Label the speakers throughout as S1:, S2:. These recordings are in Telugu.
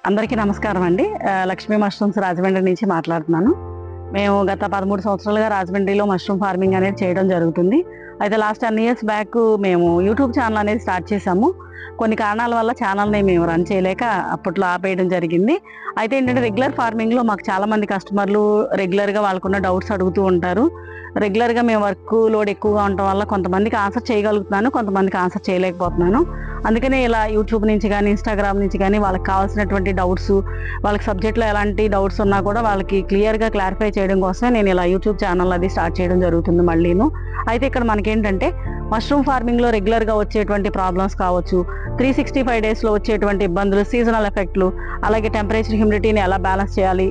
S1: అందరికీ నమస్కారం అండి. లక్ష్మీ మష్రూమ్స్ రాజమండ్రి నుంచి మాట్లాడుతున్నాను. మేము గత 13 సంవత్సరాలుగా రాజమండ్రిలో మష్రూమ్ ఫార్మింగ్ అనేది చేయడం జరుగుతుంది. అయితే లాస్ట్ 10 ఇయర్స్ బ్యాక్ మేము యూట్యూబ్ ఛానల్ అనేది స్టార్ట్ చేసాము. కొన్ని కారణాల వల్ల ఛానల్ని మేము రన్ చేయలేక అప్పట్లో ఆపేయడం జరిగింది. అయితే ఏంటంటే రెగ్యులర్ ఫార్మింగ్లో మాకు చాలామంది కస్టమర్లు రెగ్యులర్గా వాళ్ళకున్న డౌట్స్ అడుగుతూ ఉంటారు. రెగ్యులర్గా మేము వర్క్ లోడ్ ఎక్కువగా ఉండటం వల్ల కొంతమందికి ఆన్సర్ చేయగలుగుతున్నాను, కొంతమందికి ఆన్సర్ చేయలేకపోతున్నాను. అందుకనే ఇలా యూట్యూబ్ నుంచి కానీ ఇన్స్టాగ్రామ్ నుంచి కానీ వాళ్ళకి కావాల్సినటువంటి డౌట్స్, వాళ్ళకి సబ్జెక్ట్లో ఎలాంటి డౌట్స్ ఉన్నా కూడా వాళ్ళకి క్లియర్గా క్లారిఫై చేయడం కోసమే నేను ఇలా యూట్యూబ్ ఛానల్ అది స్టార్ట్ చేయడం జరుగుతుంది మళ్ళీను. అయితే ఇక్కడ మనకేంటంటే మష్రూమ్ ఫార్మింగ్లో రెగ్యులర్గా వచ్చేటువంటి ప్రాబ్లమ్స్ కావచ్చు, 365 డేస్లో వచ్చేటువంటి ఇబ్బందులు, సీజనల్ ఎఫెక్ట్లు, అలాగే టెంపరేచర్ హ్యూమిడిటీని ఎలా బ్యాలెన్స్ చేయాలి,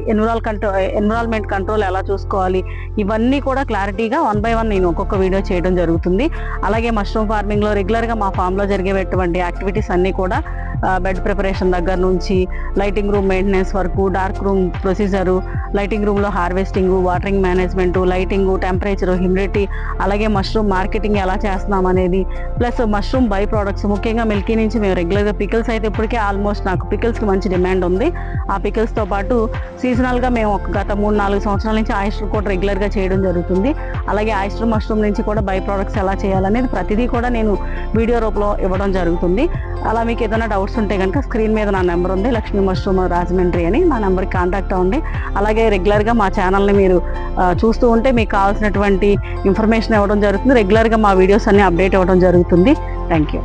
S1: ఎన్విరాన్మెంట్ కంట్రోల్ ఎలా చూసుకోవాలి, ఇవన్నీ కూడా క్లారిటీగా 1 by 1 నేను ఒక్కొక్క వీడియో చేయడం జరుగుతుంది. అలాగే మష్రూమ్ ఫార్మింగ్లో రెగ్యులర్గా మా ఫామ్లో జరిగేటువంటి యాక్టివిటీస్ అన్నీ కూడా బెడ్ ప్రిపరేషన్ దగ్గర నుంచి లైటింగ్ రూమ్ మెయింటెనెన్స్ వరకు, డార్క్ రూమ్ ప్రొసీజరు, లైటింగ్ రూమ్లో harvesting, watering management, lighting, temperature, humidity, అలాగే మష్రూమ్ మార్కెటింగ్ ఎలా చేస్తున్నాం అనేది, ప్లస్ మష్రూమ్ బై ప్రోడక్ట్స్, ముఖ్యంగా మిల్కీ నుంచి మేము రెగ్యులర్గా పికిల్స్ అయితే ఇప్పటికే ఆల్మోస్ట్ నాకు పికిల్స్కి మంచి డిమాండ్ ఉంది. ఆ పికిల్స్తో పాటు సీజనల్గా మేము గత 3-4 సంవత్సరాల నుంచి ఆయిస్టర్ కూడా రెగ్యులర్గా చేయడం జరుగుతుంది. అలాగే ఆయిస్టర్ మష్రూమ్ నుంచి కూడా బై ప్రోడక్ట్స్ ఎలా చేయాలనేది ప్రతిదీ కూడా నేను వీడియో రూపంలో ఇవ్వడం జరుగుతుంది. అలా మీకు ఏదైనా డౌట్స్ ఉంటే కనుక స్క్రీన్ మీద నా నెంబర్ ఉంది, లక్ష్మీ మష్రూమ్ రాజమండ్రి అని, నా నెంబర్కి కాంటాక్ట్ అవ్వండి. అలాగే రెగ్యులర్గా మా ఛానల్ని మీరు చూస్తూ ఉంటే మీకు కావాల్సినటువంటి ఇన్ఫర్మేషన్ ఇవ్వడం జరుగుతుంది. రెగ్యులర్గా మా వీడియోస్ అన్ని అప్డేట్ ఇవ్వడం జరుగుతుంది. Thank you.